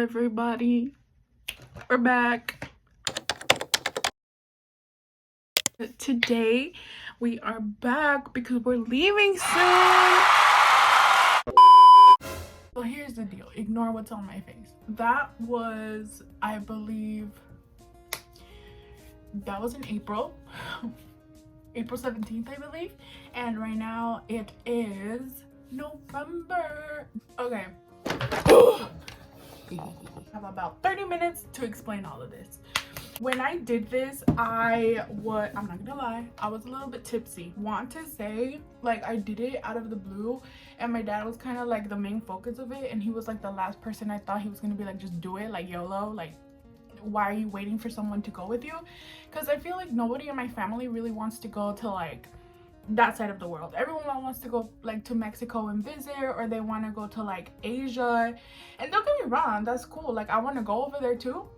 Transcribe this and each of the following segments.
everybody, we're back. Today we are back because we're leaving soon. So here's the deal, ignore what's on my face. That was, I believe, that was in April 17th, I believe, and right now it is November. Okay. I have about 30 minutes to explain all of this. When I did this, I'm not gonna lie, I was a little bit tipsy. Want to say, like, I did it out of the blue, and my dad was kind of like the main focus of it, and he was like the last person I thought he was gonna be like, just do it, like YOLO, like why are you waiting for someone to go with you? Because I feel like nobody in my family really wants to go to like that side of the world. Everyone wants to go like to Mexico and visit, or they want to go to like Asia. And don't get me wrong, that's cool, like I want to go over there too,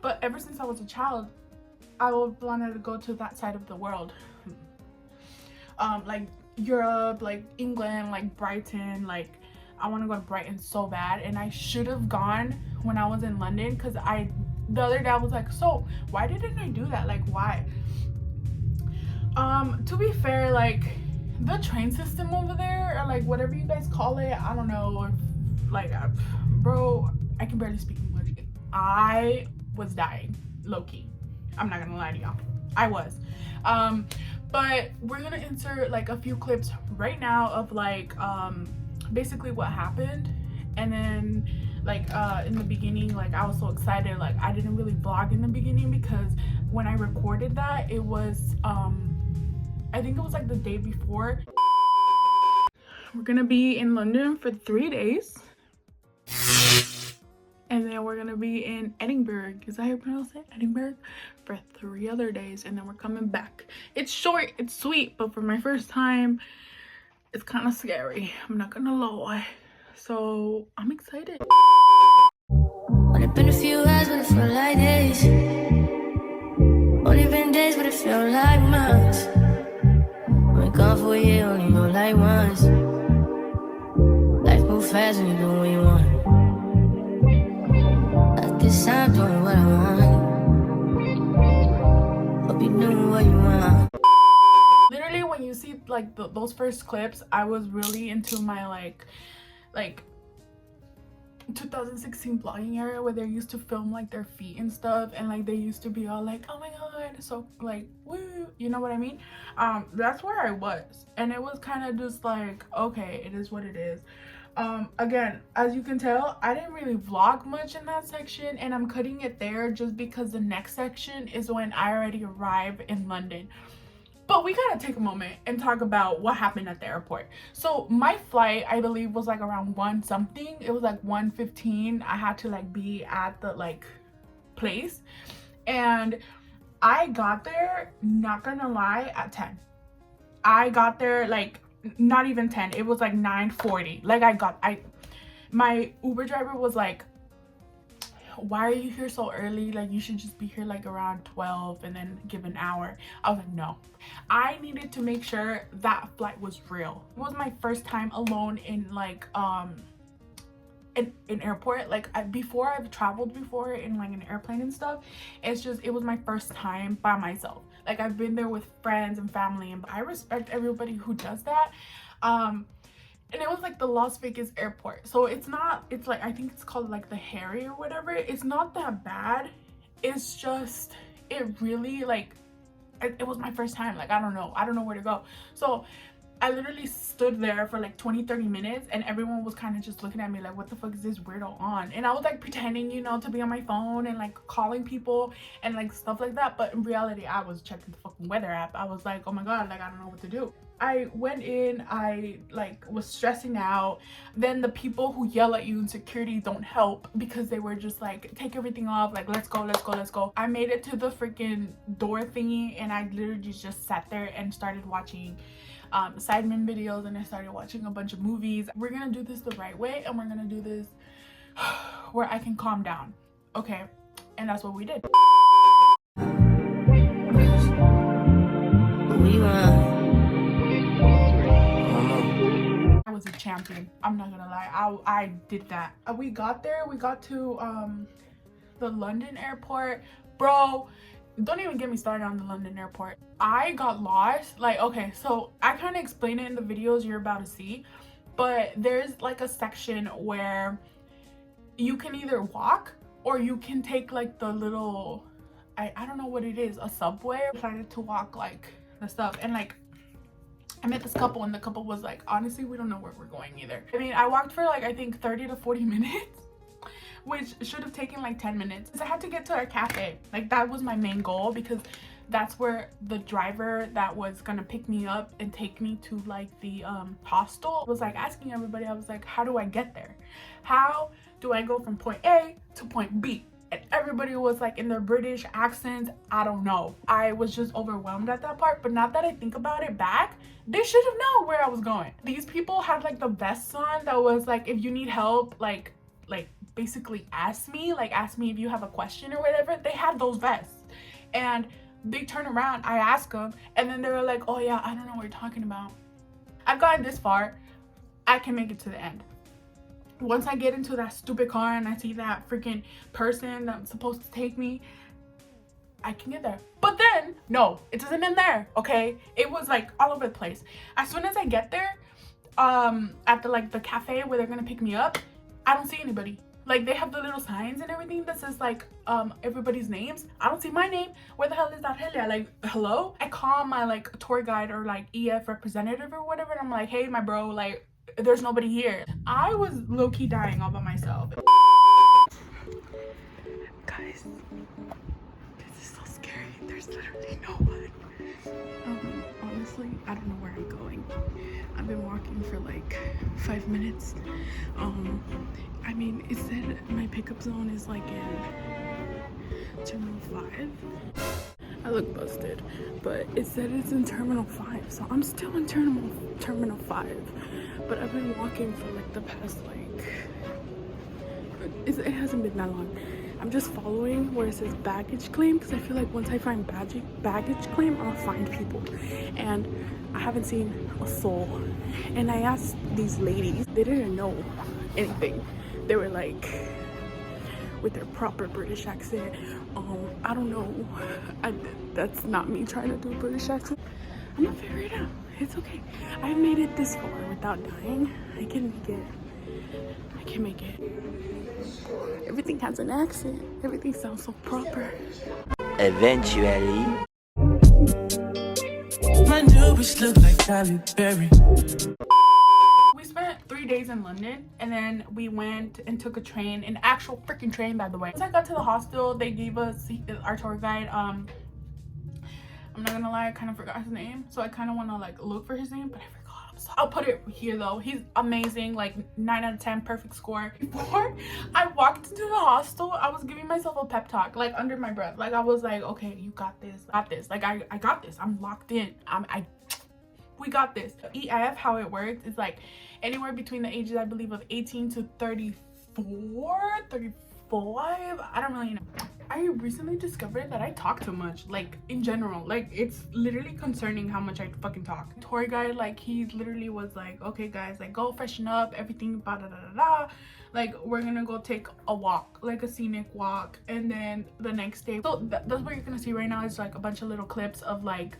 but ever since I was a child, I wanted to go to that side of the world. Like Europe, like England, like Brighton. Like I want to go to Brighton so bad, and I should have gone when I was in London, because the other day I was like, so why didn't I do that? Like, why? To be fair, like the train system over there, or like whatever you guys call it, I don't know, or like bro, I can barely speak English. I was dying, low-key. I'm not gonna lie to y'all, I was. But we're gonna insert like a few clips right now of like basically what happened. And then like in the beginning, like I was so excited, like I didn't really vlog in the beginning because when I recorded that, it was I think it was like the day before. We're gonna be in London for 3 days, and then we're gonna be in Edinburgh, is that how you pronounce it? Edinburgh, for 3 other days, and then we're coming back. It's short, it's sweet, but for my first time, it's kind of scary, I'm not gonna lie. So I'm excited. Only been a few hours, but it felt like days. Only been days, but it felt like months. Been gone for a year, only go like once. Life move fast when you do what you want. At this time, doing what I want. Hope you doing what you want. Literally, when you see like those first clips, I was really into my like 2016 vlogging era, where they used to film like their feet and stuff, and like they used to be all like, oh my god, so like woo, you know what I mean? That's where I was, and it was kind of just like, okay, it is what it is. Again, as you can tell, I didn't really vlog much in that section, and I'm cutting it there just because the next section is when I already arrive in London. But we gotta take a moment and talk about what happened at the airport. So my flight, I believe, was like around 1 something. It was like 1:15. I had to like be at the like place, and I got there, not gonna lie, at 10. I got there like not even 10. It was like 9:40. Like my Uber driver was like, why are you here so early? Like you should just be here like around 12 and then give an hour. I was like, no, I needed to make sure that flight was real. It was my first time alone in like an airport. Like before, I've traveled before in like an airplane and stuff. It's just, it was my first time by myself. Like I've been there with friends and family, and I respect everybody who does that. And it was like the Las Vegas airport, so it's like, I think it's called like the Harry or whatever. It's not that bad, it's just, it really like, it was my first time. Like I don't know where to go. So I literally stood there for like 20-30 minutes, and everyone was kind of just looking at me like, what the fuck is this weirdo on? And I was like pretending, you know, to be on my phone and like calling people and like stuff like that, but in reality I was checking the fucking weather app. I was like, oh my god, like I don't know what to do. I went in, I like was stressing out. Then the people who yell at you in security don't help, because they were just like, take everything off, like let's go, let's go, let's go. I made it to the freaking door thingy, and I literally just sat there and started watching Sidemen videos, and I started watching a bunch of movies. We're gonna do this the right way, and we're gonna do this where I can calm down, okay? And that's what we did. I was a champion. I'm not gonna lie, I did that. We got there, we got to the London airport. Bro, don't even get me started on the London airport. I got lost. Like, okay, so I kind of explain it in the videos you're about to see, but there's like a section where you can either walk or you can take like the little, I don't know what it is, a subway. I decided to walk like the stuff, and like I met this couple, and the couple was like, honestly, we don't know where we're going either. I mean, I walked for like, I think 30 to 40 minutes, which should have taken like 10 minutes. I had to get to our cafe. Like, that was my main goal, because that's where the driver that was gonna pick me up and take me to like the hostel was like asking everybody. I was like, how do I get there? How do I go from point A to point B? And everybody was like in their British accents. I don't know. I was just overwhelmed at that part. But now that I think about it back, they should have known where I was going. These people had like the vests on that was like, if you need help, like basically ask me if you have a question or whatever. They had those vests, and they turn around, I ask them, and then they were like, oh yeah, I don't know what you're talking about. I've gotten this far, I can make it to the end. Once I get into that stupid car and I see that freaking person that's supposed to take me, I can get there. But then, no, it doesn't end there, okay? It was like all over the place. As soon as I get there, at the cafe where they're gonna pick me up, I don't see anybody. Like, they have the little signs and everything that says like everybody's names. I don't see my name. Where the hell is that Helia? Like, hello? I call my like tour guide or like EF representative or whatever, and I'm like, hey, my bro, like, there's nobody here. I was low-key dying all by myself. Guys, this is so scary. There's literally no one. Honestly, I don't know where I'm going. I've been walking for like 5 minutes. I mean, it said my pickup zone is like in Terminal 5. I look busted, but it said it's in Terminal 5, so I'm still in Terminal 5. But I've been walking for like the past it hasn't been that long. I'm just following where it says baggage claim, because I feel like once I find baggage claim, I'll find people. And I haven't seen a soul. And I asked these ladies, they didn't know anything. They were like, with their proper British accent, I don't know. That's not me trying to do a British accent. I'm gonna figure it out. It's okay. I made it this far without dying. I can make it. I can make it. Everything has an accent. Everything sounds so proper. Eventually. My newbies look like Halle Berry. We spent 3 days in London, and then we went and took a train, an actual freaking train, by the way. Once I got to the hostel, they gave us our tour guide. I'm not gonna lie, I kind of forgot his name, so I kind of want to like look for his name, but I forgot. So I'll put it here though. He's amazing, like 9 out of 10, perfect score. Before I walked into the hostel, I was giving myself a pep talk, like under my breath. Like, I was like, okay, you got this, Like, I got this. I'm locked in. We got this. EF, how it works is like anywhere between the ages, I believe, of 18 to 34, 35. I don't really know. I recently discovered that I talk too much, like in general. Like, it's literally concerning how much I fucking talk. Tour guide, like, he literally was like, okay guys, like, go freshen up, everything, da da da da. Like, we're gonna go take a walk, like a scenic walk, and then the next day, so that's what you're gonna see right now is like a bunch of little clips of like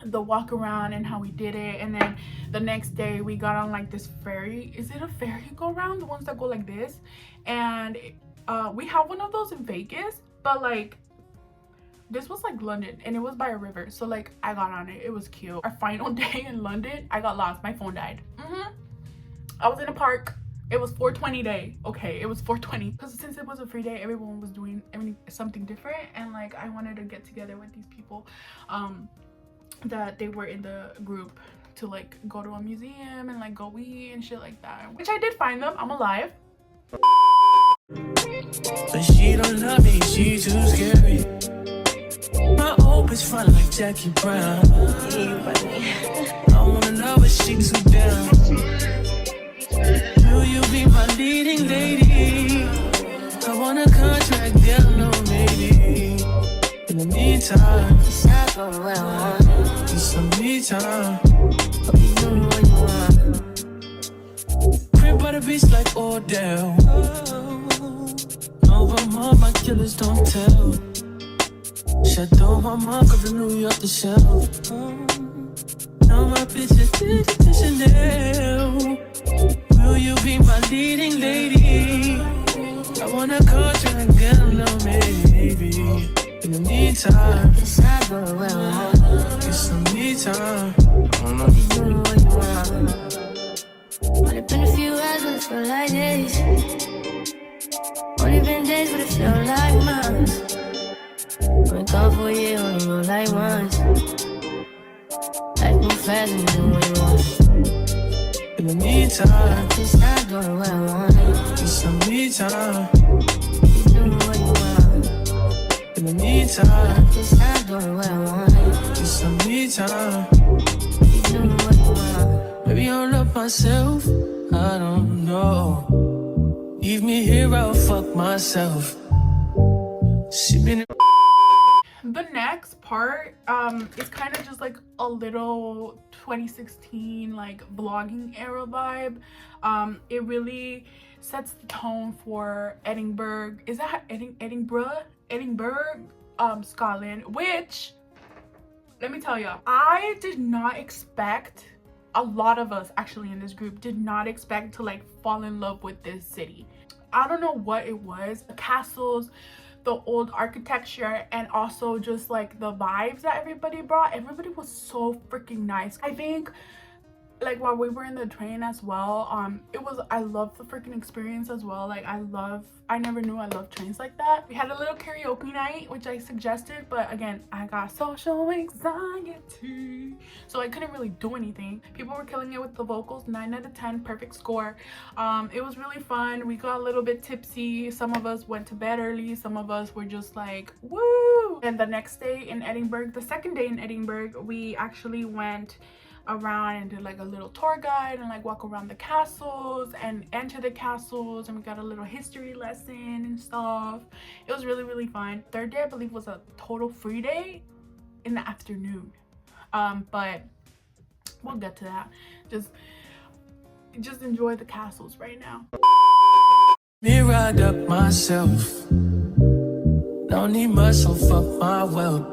the walk around and how we did it. And then the next day we got on like this ferry. Is it a ferry go around, the ones that go like this? And we have one of those in Vegas, but like this was like London, and it was by a river, so like I got on it. It was cute. Our final day in London, I got lost. My phone died. I was in a park. It was 420 day. Okay, it was 420, because since it was a free day, everyone was doing something different, and like I wanted to get together with these people that they were in the group to like go to a museum and like go eat and shit like that, which I did find them. I'm alive. But she don't love me, she too scary. My hope is fun like Jackie Brown. I wanna know if she too down. Will you be my leading lady? I want a contract, girl, no maybe. In the meantime, It's not going well, huh? it's some me time. Hope you know what you want. by the beach like Odell. No, but mom, my killers don't tell. Chateau, my mom, cause I New York the shelf. Now my bitches did to Chanel. Will you be my leading lady? I wanna contract, get a little maybe. In the meantime, It's not going well. get some me time. You do what you want. Only been a few hours, but it feel like days. Only been days, but it feel like months. Been gone for a year, only know like once. Life move fast and you do what you want. In the meantime, It's not going well, I want it. get some me time. You do what you want. In the meantime, It's not going well, I want it. get some me time. You do what you want. Maybe I love myself, I don't know. Leave me here, I'll fuck myself. She been The next part is kind of just like a little 2016 like vlogging era vibe. It really sets the tone for Edinburgh. Is that Edinburgh, Scotland, which, let me tell you, I did not expect, a lot of us actually in this group did not expect to like fall in love with this city. I don't know what it was, the castles, the old architecture, and also just like the vibes that everybody brought. Everybody was so freaking nice. I think like while we were in the train as well, I loved the freaking experience as well. Like I never knew I loved trains like that. We had a little karaoke night, which I suggested, but again, I got social anxiety, so I couldn't really do anything. People were killing it with the vocals. 9 out of 10, perfect score. It was really fun. We got a little bit tipsy. Some of us went to bed early, some of us were just like woo. And the next day in Edinburgh, the second day in Edinburgh, we actually went around and did like a little tour guide and like walk around the castles and enter the castles, and we got a little history lesson and stuff. It was really, really fun. Third day I believe was a total free day in the afternoon, but we'll get to that. Just enjoy the castles right now. me ride up myself. Don't need much, so fuck my wealth.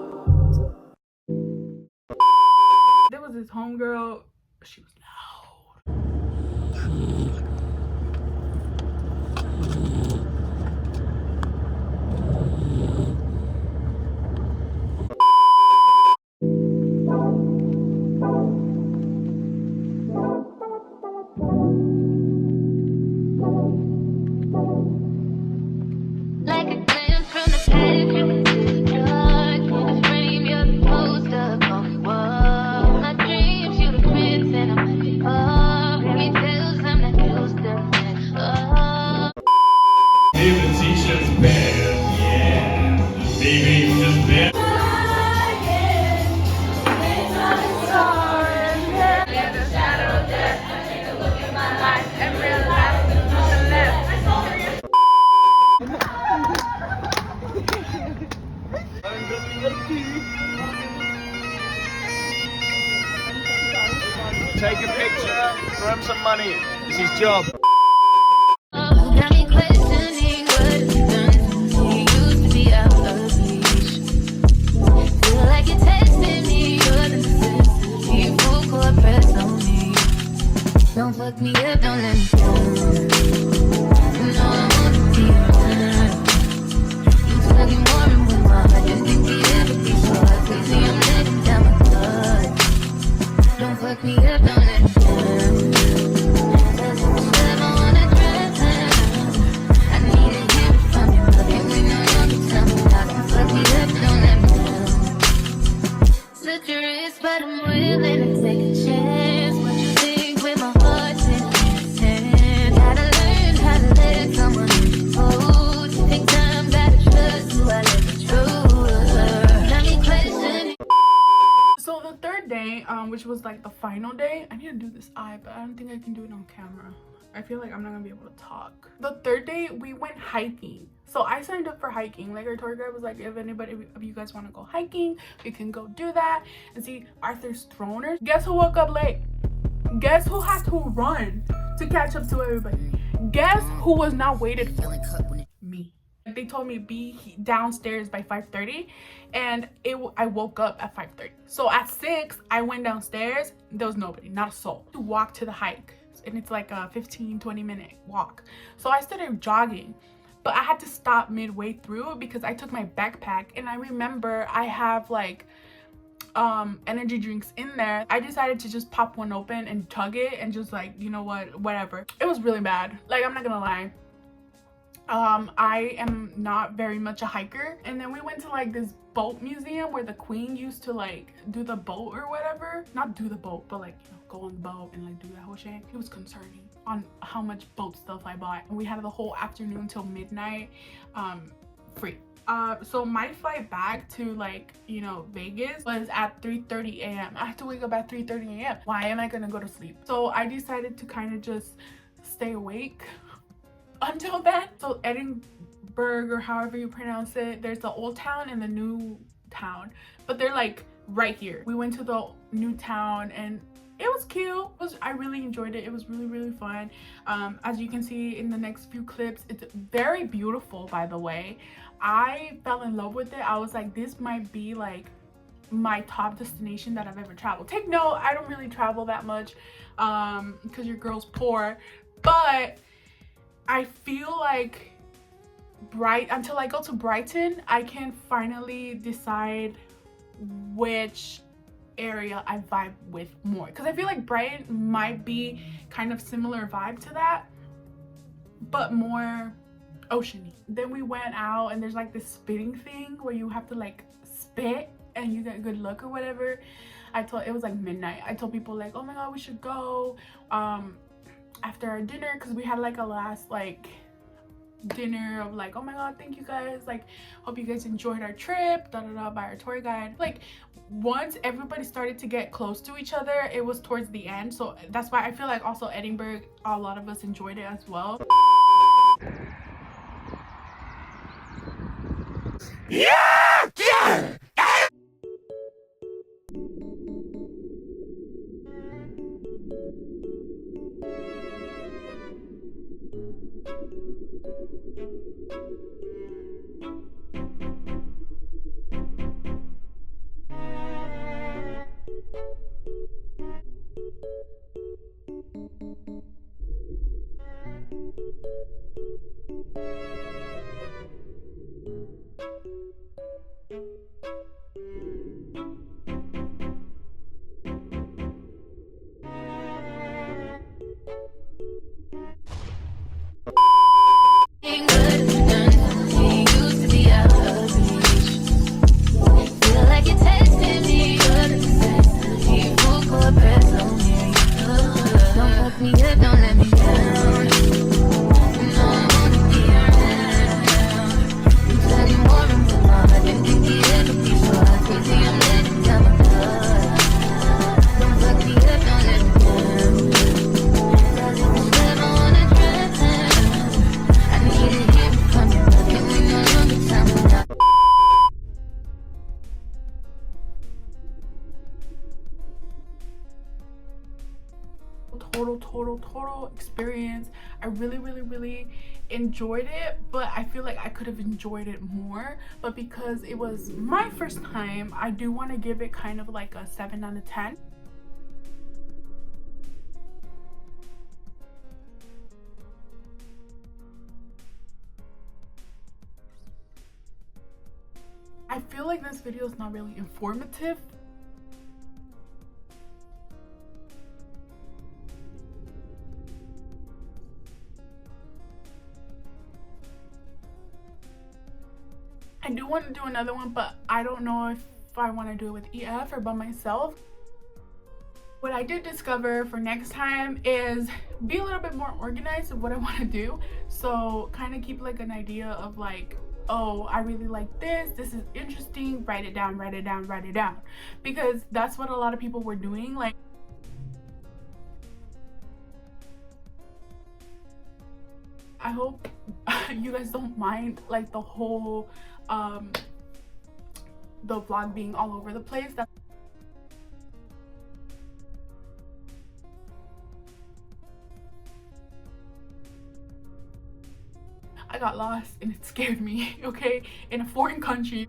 There was this homegirl, she was loud. Like a glance from the past, dark in the frame, you're the poster on the wall. My dreams, you're the prince and I'm at the bar. Fairy tales, I'm not used to it. Oh. Even t-shirts better, yeah. Baby, just better. Take a picture, throw him some money. It's his job. Got me questioning what you've done. You used to be out of reach. Feel like you're testing me, you're the necessity. Full court press on me. Don't fuck me up, don't let me down. You know I wanna be around. You fucking warm with my heart. You think we ever be short. Crazy, I'm letting down my guard. Don't fuck me up, don't let me down. Cause if you ever wanna drown, I need to hear it from you. And we know you can tell me how to fuck me up, don't let me down. Slit your wrist, but I'm willing to take a chance. What you think with my heart in your hand? Gotta learn how to let someone hold. Take time, gotta trust who I let the truth. Got me questioning. So the third day, which was like the final day, I need to do this eye, but I don't think I can do it on camera. I feel like I'm not gonna be able to talk. The third day we went hiking. So I signed up for hiking. Like our tour guide was like, if anybody of you guys want to go hiking, we can go do that and see Arthur's Throne. Guess who woke up late? Guess who had to run to catch up to everybody? Guess who was not waited for? Me. They told me be downstairs by 5:30, and I woke up at 5:30. So at 6, I went downstairs. There was nobody, not a soul. To walk to the hike, and it's like a 15-20 minute walk. So I started jogging, but I had to stop midway through because I took my backpack, and I remember I have like energy drinks in there. I decided to just pop one open and chug it and just like, you know what, whatever. It was really bad. Like, I'm not gonna lie. I am not very much a hiker. And then we went to like this boat museum where the queen used to like do the boat or whatever. Not do the boat, but like, you know, go on the boat and like do that whole shit. It was concerning on how much boat stuff I bought. And we had the whole afternoon till midnight free. So my flight back to like, you know, Vegas was at 3:30 a.m. I had to wake up at 3:30 a.m. Why am I gonna go to sleep? So I decided to kind of just stay awake until then. So Edinburgh, or however you pronounce it, there's the old town and the new town, but they're like right here. We went to the new town and it was cute. I really enjoyed it. It was really, really fun. As you can see in the next few clips, it's very beautiful, by the way. I fell in love with it. I was like, this might be like my top destination that I've ever traveled. Take note, I don't really travel that much because your girl's poor, but I feel like until I go to Brighton, I can finally decide which area I vibe with more, because I feel like Brighton might be kind of similar vibe to that, but more oceany. Then we went out and there's like this spitting thing where you have to like spit and you get good luck or whatever. It was like midnight. I told people like, oh my god, we should go after our dinner, because we had like a last like dinner of like, oh my god, thank you guys, like hope you guys enjoyed our trip, da da da, by our tour guide. Like once everybody started to get close to each other, it was towards the end. So that's why I feel like also Edinburgh, a lot of us enjoyed it as well. Total experience. I really enjoyed it, but I feel like I could have enjoyed it more. But because it was my first time, I do want to give it kind of like a 7 out of 10. I feel like this video is not really informative. I do want to do another one, but I don't know if I want to do it with EF or by myself. What I did discover for next time is be a little bit more organized of what I want to do. So kind of keep like an idea of like, oh, I really like this is interesting, write it down, because that's what a lot of people were doing. Like, I hope you guys don't mind like the whole the vlog being all over the place. got lost and it scared me, okay, in a foreign country.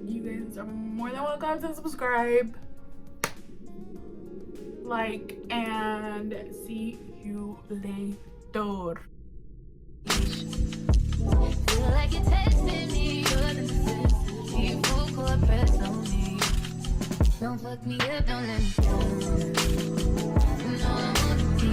You guys are more than welcome to subscribe, like, and see you later. Feel like you're testing me, you're the necessity. Full court press on me. Don't fuck me up, don't let me down. You know I wanna be